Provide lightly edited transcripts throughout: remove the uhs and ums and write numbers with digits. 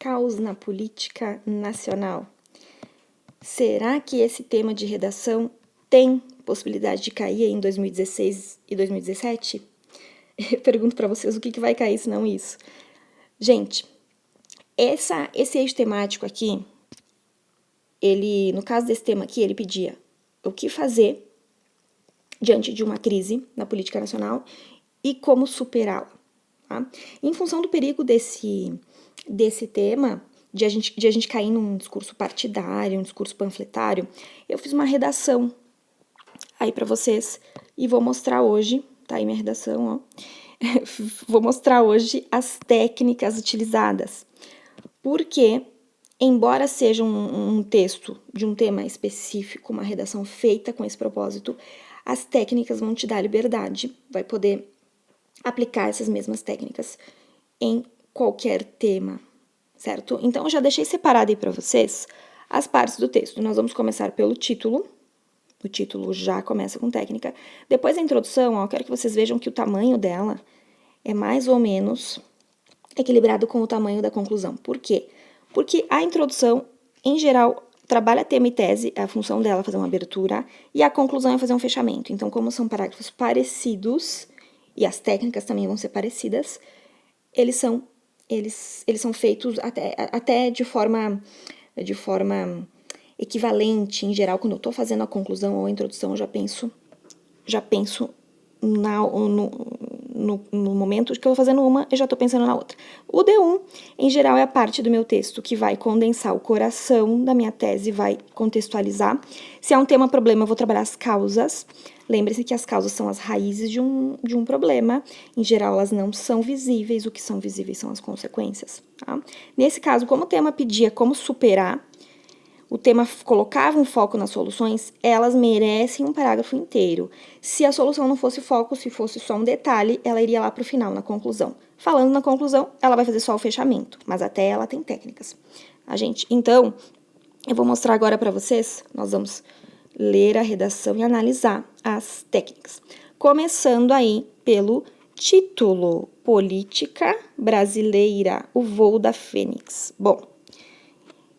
caos na política nacional. Será que esse tema de redação tem possibilidade de cair em 2016 e 2017? Eu pergunto para vocês o que vai cair se não isso. Gente, esse eixo temático aqui, no caso desse tema aqui, ele pedia o que fazer diante de uma crise na política nacional e como superá-la. Tá? Em função do perigo desse tema, de a gente cair num discurso partidário, um discurso panfletário, eu fiz uma redação aí para vocês e vou mostrar hoje, tá aí minha redação, ó. Vou mostrar hoje as técnicas utilizadas, porque, embora seja um texto de um tema específico, uma redação feita com esse propósito, as técnicas vão te dar liberdade, vai poder aplicar essas mesmas técnicas em qualquer tema, certo? Então, eu já deixei separado aí para vocês as partes do texto. Nós vamos começar pelo título. O título já começa com técnica. Depois da introdução, ó, eu quero que vocês vejam que o tamanho dela é mais ou menos equilibrado com o tamanho da conclusão. Por quê? Porque a introdução, em geral, trabalha tema e tese, a função dela é fazer uma abertura, e a conclusão é fazer um fechamento. Então, como são parágrafos parecidos, e as técnicas também vão ser parecidas, eles são feitos até de forma equivalente. Em geral, quando eu estou fazendo a conclusão ou a introdução, eu já penso no momento que eu estou fazendo uma, eu já estou pensando na outra. O D1, em geral, é a parte do meu texto que vai condensar o coração da minha tese, vai contextualizar. Se é um tema problema, eu vou trabalhar as causas. Lembre-se que as causas são as raízes de um problema. Em geral, elas não são visíveis. O que são visíveis são as consequências. Tá? Nesse caso, como o tema pedia como superar, o tema colocava um foco nas soluções, elas merecem um parágrafo inteiro. Se a solução não fosse foco, se fosse só um detalhe, ela iria lá para o final, na conclusão. Falando na conclusão, ela vai fazer só o fechamento, mas até ela tem técnicas. Então, eu vou mostrar agora para vocês, nós vamos ler a redação e analisar as técnicas. Começando aí pelo título, Política Brasileira, o voo da Fênix. Bom,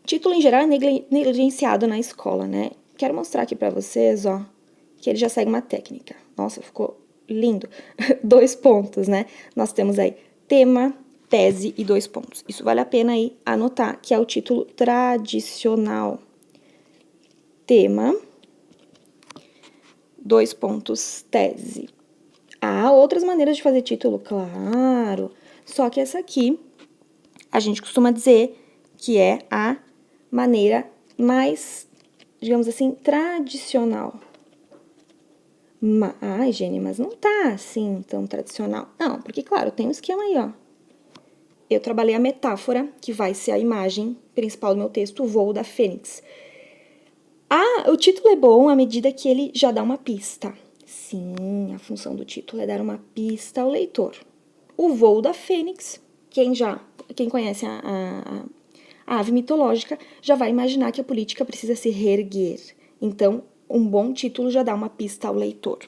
título, em geral, é negligenciado na escola, né? Quero mostrar aqui pra vocês, ó, que ele já segue uma técnica. Nossa, ficou lindo. 2 pontos, né? Nós temos aí tema, tese e 2 pontos. Isso vale a pena aí anotar, que é o título tradicional. Tema, 2 pontos, tese. Há outras maneiras de fazer título, claro. Só que essa aqui, a gente costuma dizer que é a maneira mais, digamos assim, tradicional. Ai, Jenny, mas não tá assim tão tradicional. Não, porque, claro, tem um esquema aí, ó. Eu trabalhei a metáfora, que vai ser a imagem principal do meu texto, o voo da Fênix. O título é bom à medida que ele já dá uma pista. Sim, a função do título é dar uma pista ao leitor. O voo da Fênix, quem conhece a ave mitológica, já vai imaginar que a política precisa se reerguer. Então, um bom título já dá uma pista ao leitor,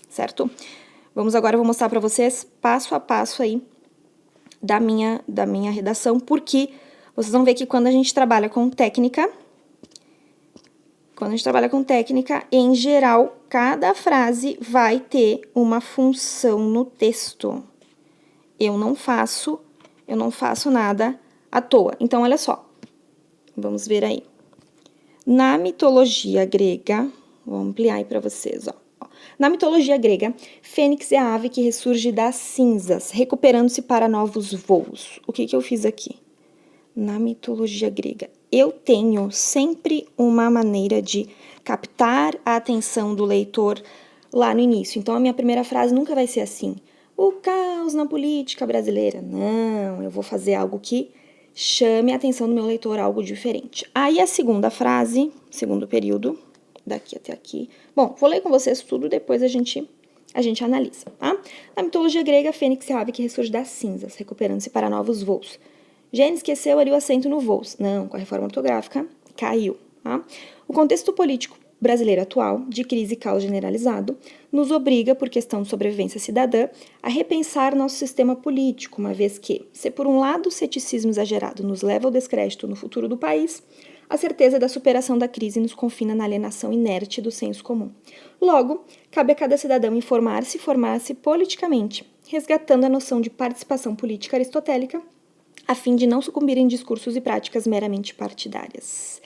certo? Agora eu vou mostrar para vocês passo a passo aí da minha redação, porque vocês vão ver que quando a gente trabalha com técnica, em geral, cada frase vai ter uma função no texto. Eu não faço nada à toa. Então, olha só. Vamos ver aí. Na mitologia grega, vou ampliar aí para vocês, ó. Na mitologia grega, Fênix é a ave que ressurge das cinzas, recuperando-se para novos voos. O que eu fiz aqui? Na mitologia grega, eu tenho sempre uma maneira de captar a atenção do leitor lá no início. Então, a minha primeira frase nunca vai ser assim: o caos na política brasileira. Não, eu vou fazer algo que chame a atenção do meu leitor, algo diferente. Aí, a segunda frase, segundo período, daqui até aqui. Bom, vou ler com vocês tudo, depois a gente analisa, tá? Na mitologia grega, Fênix é a ave que ressurge das cinzas, recuperando-se para novos voos. Gênesis esqueceu ali o acento no voos. Não, com a reforma ortográfica, caiu, tá? O contexto político brasileiro atual, de crise e caos generalizado, nos obriga, por questão de sobrevivência cidadã, a repensar nosso sistema político, uma vez que, se por um lado o ceticismo exagerado nos leva ao descrédito no futuro do país, a certeza da superação da crise nos confina na alienação inerte do senso comum. Logo, cabe a cada cidadão informar-se e formar-se politicamente, resgatando a noção de participação política aristotélica, a fim de não sucumbir em discursos e práticas meramente partidárias.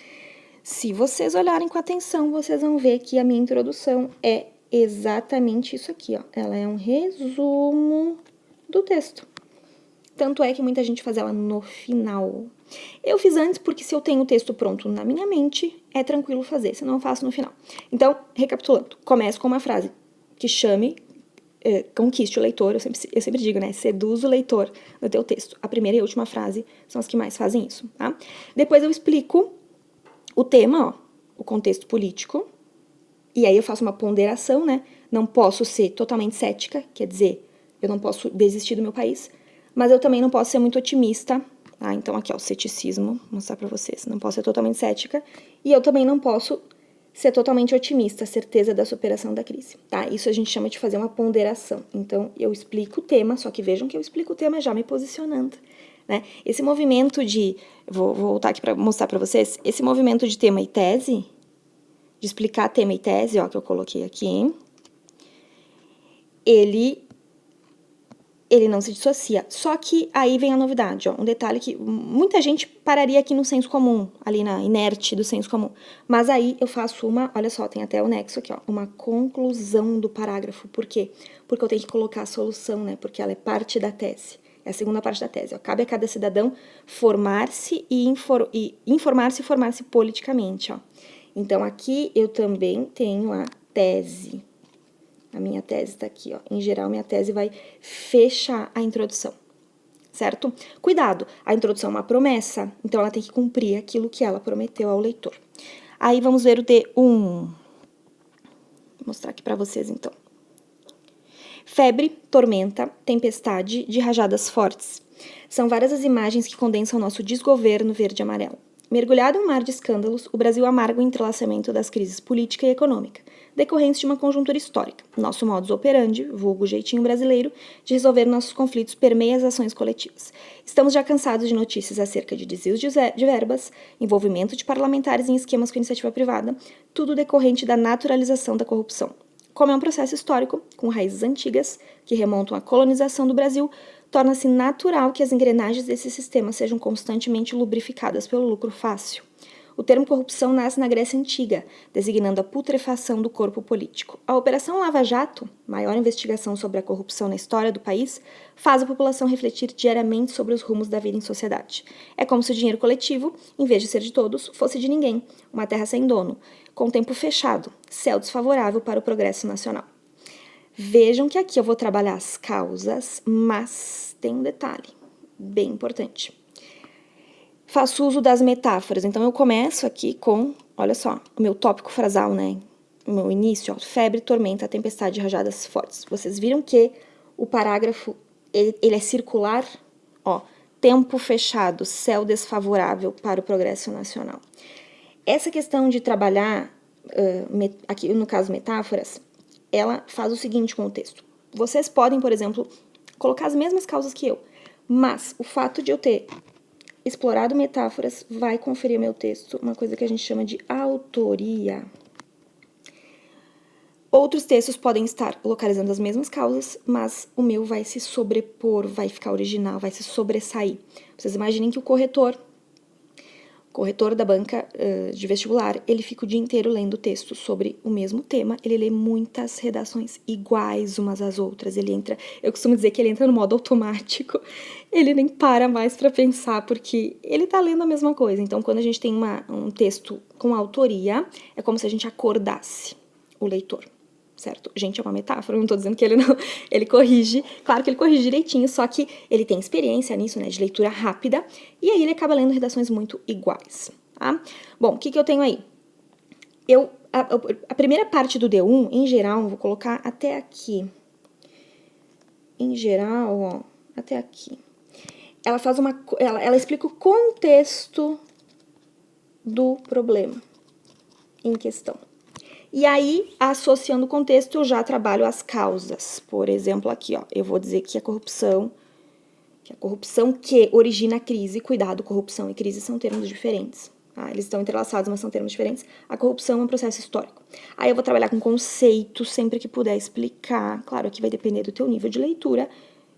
Se vocês olharem com atenção, vocês vão ver que a minha introdução é exatamente isso aqui, ó. Ela é um resumo do texto. Tanto é que muita gente faz ela no final. Eu fiz antes porque se eu tenho o texto pronto na minha mente, é tranquilo fazer, senão eu faço no final. Então, recapitulando, começo com uma frase que conquiste o leitor, eu sempre digo, né? Seduz o leitor no teu texto. A primeira e a última frase são as que mais fazem isso, tá? Depois eu explico o tema, ó, o contexto político, e aí eu faço uma ponderação, né? Não posso ser totalmente cética, quer dizer, eu não posso desistir do meu país, mas eu também não posso ser muito otimista, tá? Então aqui, ó, o ceticismo, vou mostrar pra vocês. Não posso ser totalmente cética, e eu também não posso ser totalmente otimista, certeza da superação da crise, tá? Isso a gente chama de fazer uma ponderação. Então, eu explico o tema, só que vejam que eu explico o tema já me posicionando, né? Esse movimento de... Vou voltar aqui para mostrar para vocês. Esse movimento de tema e tese, de explicar tema e tese, ó, que eu coloquei aqui, ele não se dissocia. Só que aí vem a novidade, ó, um detalhe que muita gente pararia aqui no senso comum, ali na inerte do senso comum. Mas aí eu faço olha só, tem até o nexo aqui, ó, uma conclusão do parágrafo. Por quê? Porque eu tenho que colocar a solução, né? Porque ela é parte da tese. É a segunda parte da tese, ó. Cabe a cada cidadão formar-se e informar-se e formar-se politicamente, ó. Então, aqui eu também tenho a tese. A minha tese está aqui, ó. Em geral, minha tese vai fechar a introdução, certo? Cuidado, a introdução é uma promessa, então ela tem que cumprir aquilo que ela prometeu ao leitor. Aí vamos ver o D1. Vou mostrar aqui para vocês, então. Febre, tormenta, tempestade, de rajadas fortes. São várias as imagens que condensam nosso desgoverno verde e amarelo. Mergulhado em um mar de escândalos, o Brasil amarga o entrelaçamento das crises política e econômica, decorrentes de uma conjuntura histórica. Nosso modus operandi, vulgo jeitinho brasileiro, de resolver nossos conflitos permeia as ações coletivas. Estamos já cansados de notícias acerca de desvios de verbas, envolvimento de parlamentares em esquemas com iniciativa privada, tudo decorrente da naturalização da corrupção. Como é um processo histórico, com raízes antigas, que remontam à colonização do Brasil, torna-se natural que as engrenagens desse sistema sejam constantemente lubrificadas pelo lucro fácil. O termo corrupção nasce na Grécia Antiga, designando a putrefação do corpo político. A Operação Lava Jato, maior investigação sobre a corrupção na história do país, faz a população refletir diariamente sobre os rumos da vida em sociedade. É como se o dinheiro coletivo, em vez de ser de todos, fosse de ninguém, uma terra sem dono, com tempo fechado, céu desfavorável para o progresso nacional. Vejam que aqui eu vou trabalhar as causas, mas tem um detalhe bem importante. Faço uso das metáforas, então eu começo aqui com, olha só, o meu tópico frasal, né? O meu início, ó, febre, tormenta, tempestade, rajadas fortes. Vocês viram que o parágrafo, ele é circular, ó, tempo fechado, céu desfavorável para o progresso nacional. Essa questão de trabalhar, aqui no caso metáforas, ela faz o seguinte com o texto. Vocês podem, por exemplo, colocar as mesmas causas que eu, mas o fato de eu ter explorado metáforas vai conferir ao meu texto uma coisa que a gente chama de autoria. Outros textos podem estar localizando as mesmas causas, mas o meu vai se sobrepor, vai ficar original, vai se sobressair. Vocês imaginem que o corretor da banca de vestibular, ele fica o dia inteiro lendo texto sobre o mesmo tema, ele lê muitas redações iguais umas às outras, eu costumo dizer que ele entra no modo automático, ele nem para mais para pensar, porque ele tá lendo a mesma coisa. Então, quando a gente tem um texto com autoria, é como se a gente acordasse o leitor. Certo? Gente, é uma metáfora, eu não tô dizendo que ele corrige, claro que ele corrige direitinho, só que ele tem experiência nisso, né, de leitura rápida, e aí ele acaba lendo redações muito iguais, tá? Bom, o que eu tenho aí? A primeira parte do D1, em geral, vou colocar até aqui, em geral, ó, até aqui, ela explica o contexto do problema em questão. E aí, associando o contexto, eu já trabalho as causas. Por exemplo, aqui, ó, eu vou dizer que a corrupção que origina a crise, cuidado, corrupção e crise são termos diferentes. Tá? Eles estão entrelaçados, mas são termos diferentes. A corrupção é um processo histórico. Aí eu vou trabalhar com conceitos sempre que puder explicar. Claro, aqui vai depender do teu nível de leitura.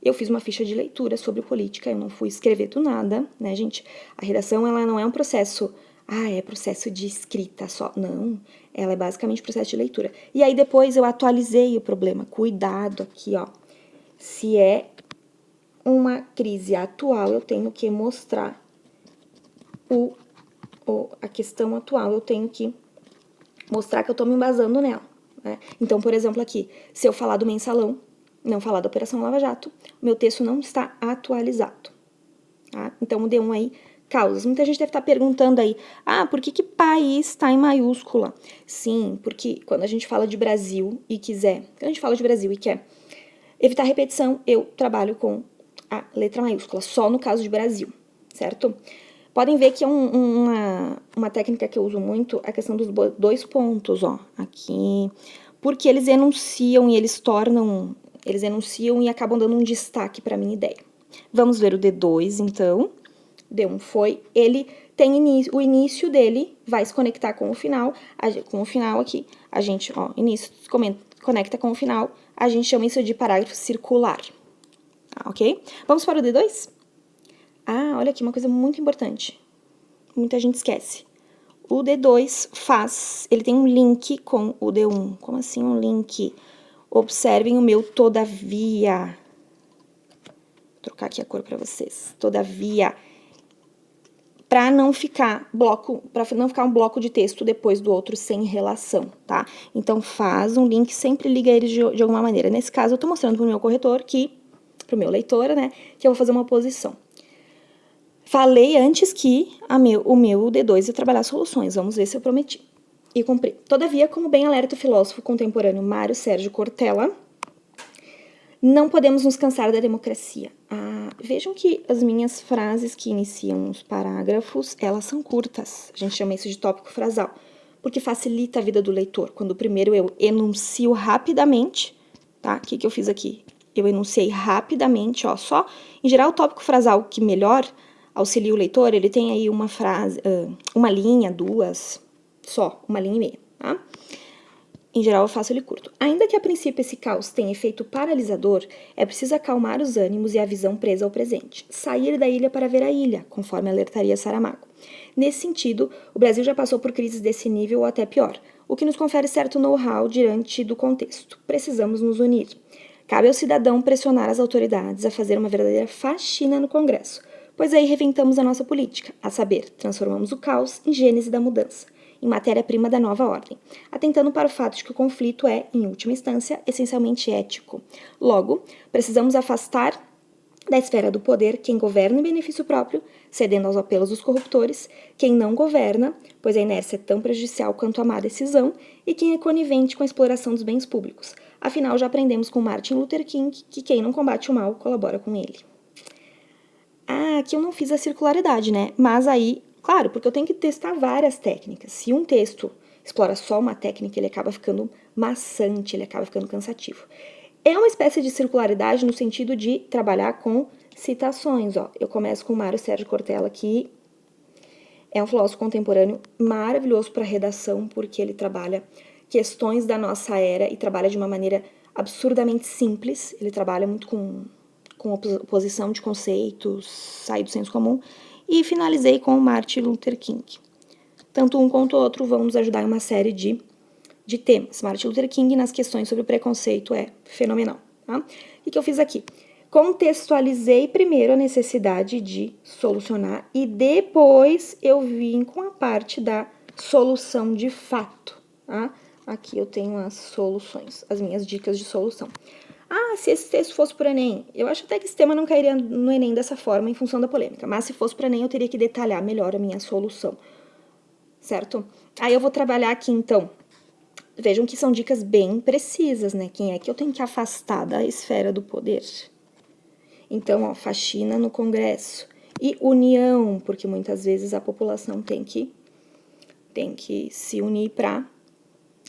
Eu fiz uma ficha de leitura sobre política, eu não fui escrever do nada, né, gente? A redação, ela não é um processo, é processo de escrita só. Não, ela é basicamente processo de leitura. E aí depois eu atualizei o problema. Cuidado aqui, ó. Se é uma crise atual, eu tenho que mostrar a questão atual, eu tenho que mostrar que eu tô me embasando nela. Né? Então, por exemplo, aqui, se eu falar do mensalão, não falar da Operação Lava Jato, meu texto não está atualizado. Tá? Então, o D1 aí, causas. Muita gente deve estar perguntando aí, por que país está em maiúscula? Sim, porque quando a gente fala de Brasil e quer evitar repetição, eu trabalho com a letra maiúscula, só no caso de Brasil, certo? Podem ver que é uma técnica que eu uso muito, a questão dos 2 pontos, ó, aqui, porque eles enunciam e acabam dando um destaque para a minha ideia. Vamos ver o D2, então. D1 foi, ele tem o início dele, vai se conectar com o final aqui, a gente, ó, início se conecta com o final, a gente chama isso de parágrafo circular, ok? Vamos para o D2? Olha aqui, uma coisa muito importante, muita gente esquece. O D2 ele tem um link com o D1, como assim um link? Observem o meu todavia, vou trocar aqui a cor para vocês, todavia, para não ficar um bloco de texto depois do outro sem relação, tá? Então, faz um link, sempre liga eles de alguma maneira. Nesse caso, eu tô mostrando pro meu corretor pro meu leitor, né, que eu vou fazer uma oposição. Falei antes que o meu D2 ia trabalhar soluções, vamos ver se eu prometi. E cumpri. Todavia, como bem alerta o filósofo contemporâneo Mário Sérgio Cortella, não podemos nos cansar da democracia. Vejam que as minhas frases que iniciam os parágrafos, elas são curtas. A gente chama isso de tópico frasal, porque facilita a vida do leitor. Quando primeiro eu enuncio rapidamente, tá? O que eu fiz aqui? Eu enunciei rapidamente, ó, só. Em geral, o tópico frasal que melhor auxilia o leitor, ele tem aí uma frase, uma linha, duas, só, uma linha e meia, tá? Em geral, eu faço ele curto. Ainda que a princípio esse caos tenha efeito paralisador, é preciso acalmar os ânimos e a visão presa ao presente. Sair da ilha para ver a ilha, conforme alertaria Saramago. Nesse sentido, o Brasil já passou por crises desse nível ou até pior, o que nos confere certo know-how diante do contexto. Precisamos nos unir. Cabe ao cidadão pressionar as autoridades a fazer uma verdadeira faxina no Congresso, pois aí reventamos a nossa política, a saber, transformamos o caos em gênese da mudança, em matéria-prima da nova ordem, atentando para o fato de que o conflito é, em última instância, essencialmente ético. Logo, precisamos afastar da esfera do poder quem governa em benefício próprio, cedendo aos apelos dos corruptores, quem não governa, pois a inércia é tão prejudicial quanto a má decisão, e quem é conivente com a exploração dos bens públicos. Afinal, já aprendemos com Martin Luther King que quem não combate o mal colabora com ele. Aqui eu não fiz a circularidade, né? Mas aí, claro, porque eu tenho que testar várias técnicas. Se um texto explora só uma técnica, ele acaba ficando maçante, ele acaba ficando cansativo. É uma espécie de circularidade no sentido de trabalhar com citações, ó. Eu começo com o Mário Sérgio Cortella, que é um filósofo contemporâneo maravilhoso para redação, porque ele trabalha questões da nossa era e trabalha de uma maneira absurdamente simples. Ele trabalha muito com oposição de conceitos, sair do senso comum, e finalizei com o Martin Luther King. Tanto um quanto o outro vão nos ajudar em uma série de temas. Martin Luther King nas questões sobre o preconceito é fenomenal. Tá? O que eu fiz aqui? Contextualizei primeiro a necessidade de solucionar e depois eu vim com a parte da solução de fato. Tá? Aqui eu tenho as soluções, as minhas dicas de solução. Se esse texto fosse para o Enem, eu acho até que esse tema não cairia no Enem dessa forma em função da polêmica, mas se fosse para o Enem eu teria que detalhar melhor a minha solução, certo? Aí eu vou trabalhar aqui então, vejam que são dicas bem precisas, né? Quem é que eu tenho que afastar da esfera do poder? Então, ó, faxina no Congresso e união, porque muitas vezes a população tem que se unir para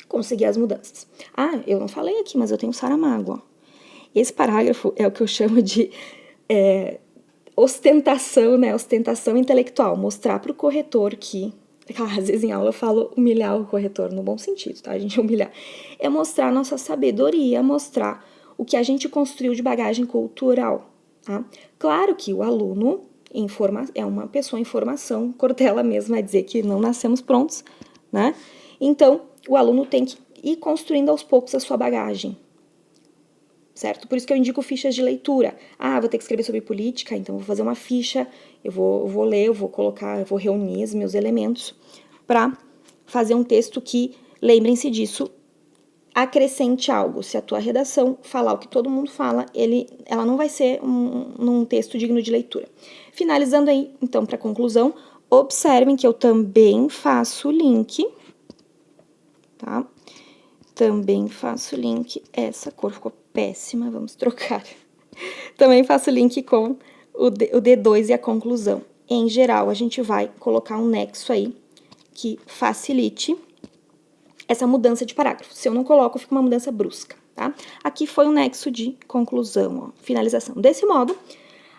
conseguir as mudanças. Ah, eu não falei aqui, mas eu tenho Saramago, ó. Esse parágrafo é o que eu chamo de ostentação, né? Ostentação intelectual. Mostrar para o corretor que... Às vezes em aula eu falo humilhar o corretor, no bom sentido, tá? A gente humilhar. É mostrar nossa sabedoria, mostrar o que a gente construiu de bagagem cultural, tá? Claro que o aluno é uma pessoa em formação, Cortella mesmo vai dizer que não nascemos prontos, né? Então, o aluno tem que ir construindo aos poucos a sua bagagem, certo? Por isso que eu indico fichas de leitura. Ah, vou ter que escrever sobre política, então vou fazer uma ficha, eu vou ler, eu vou reunir os meus elementos para fazer um texto que, lembrem-se disso, acrescente algo. Se a tua redação falar o que todo mundo fala, ela não vai ser um texto digno de leitura. Finalizando aí, então, para conclusão, observem que eu também faço link, tá? Também faço link, essa cor ficou péssima, vamos trocar. Também faço link com o D2 e a conclusão. Em geral, a gente vai colocar um nexo aí que facilite essa mudança de parágrafo. Se eu não coloco, fica uma mudança brusca, tá? Aqui foi um nexo de conclusão, ó, finalização. Desse modo,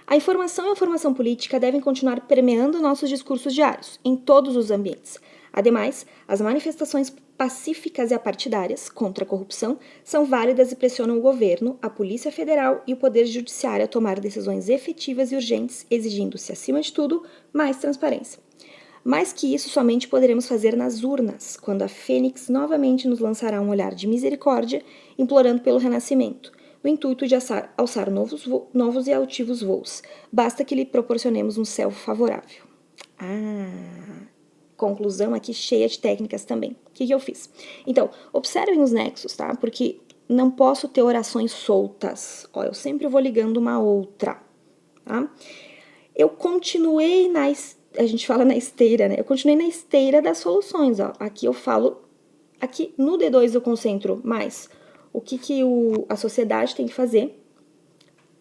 a informação e a formação política devem continuar permeando nossos discursos diários, em todos os ambientes. Ademais, as manifestações pacíficas e apartidárias contra a corrupção são válidas e pressionam o governo, a Polícia Federal e o Poder Judiciário a tomar decisões efetivas e urgentes, exigindo-se, acima de tudo, mais transparência. Mais que isso, somente poderemos fazer nas urnas, quando a Fênix novamente nos lançará um olhar de misericórdia, implorando pelo renascimento, no intuito de alçar novos e altivos voos. Basta que lhe proporcionemos um céu favorável. Conclusão aqui cheia de técnicas também. O que eu fiz? Então, observem os nexos, tá? Porque não posso ter orações soltas. Ó, eu sempre vou ligando uma a outra, tá? Eu continuei a gente fala na esteira, né? Eu continuei na esteira das soluções, ó. Aqui eu falo, aqui no D2 eu concentro mais o que a sociedade tem que fazer.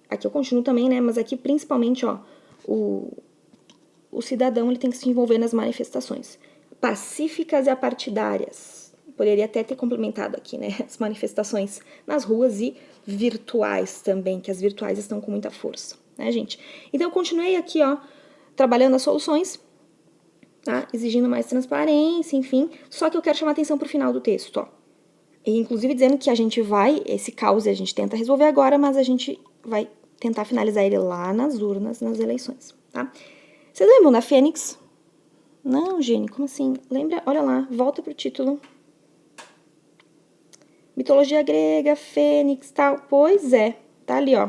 Aqui eu continuo também, né? Mas aqui principalmente, ó, o cidadão ele tem que se envolver nas manifestações pacíficas e apartidárias. Poderia até ter complementado aqui, né? As manifestações nas ruas e virtuais também, que as virtuais estão com muita força, né, gente? Então eu continuei aqui, ó, trabalhando as soluções, tá? Exigindo mais transparência, enfim. Só que eu quero chamar atenção pro final do texto, ó. E, inclusive dizendo que a gente esse caos a gente tenta resolver agora, mas a gente vai tentar finalizar ele lá nas urnas, nas eleições, tá? Vocês lembram da Fênix? Não, Gene, como assim? Lembra? Olha lá, volta pro título. Mitologia grega, Fênix, tal. Pois é, tá ali, ó.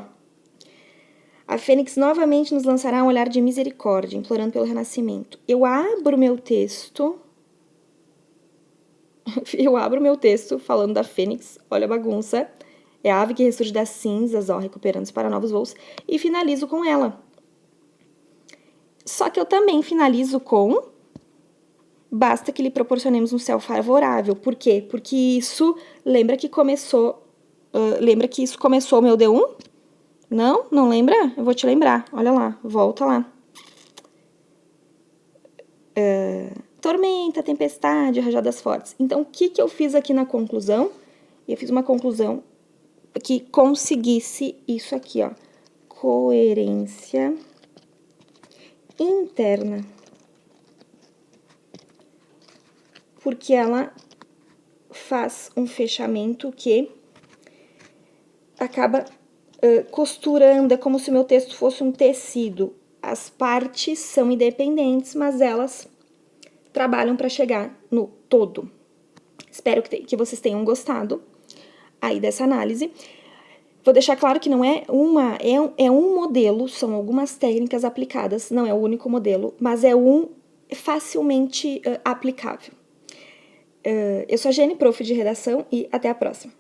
A Fênix novamente nos lançará um olhar de misericórdia, implorando pelo renascimento. Eu abro meu texto falando da Fênix, olha a bagunça. É a ave que ressurge das cinzas, ó, recuperando-se para novos voos. E finalizo com ela. Só que eu também finalizo com... Basta que lhe proporcionemos um céu favorável. Por quê? Porque isso... Lembra que isso começou o meu D1? Não? Não lembra? Eu vou te lembrar. Olha lá, volta lá. Tormenta, tempestade, rajadas fortes. Então, o que eu fiz aqui na conclusão? Eu fiz uma conclusão que conseguisse isso aqui, ó. Coerência interna. Porque ela faz um fechamento que acaba costurando, é como se o meu texto fosse um tecido. As partes são independentes, mas elas trabalham para chegar no todo. Espero que vocês tenham gostado aí dessa análise. Vou deixar claro que não é um modelo, são algumas técnicas aplicadas, não é o único modelo, mas é facilmente aplicável. Eu sou a Jenny, prof de redação, e até a próxima.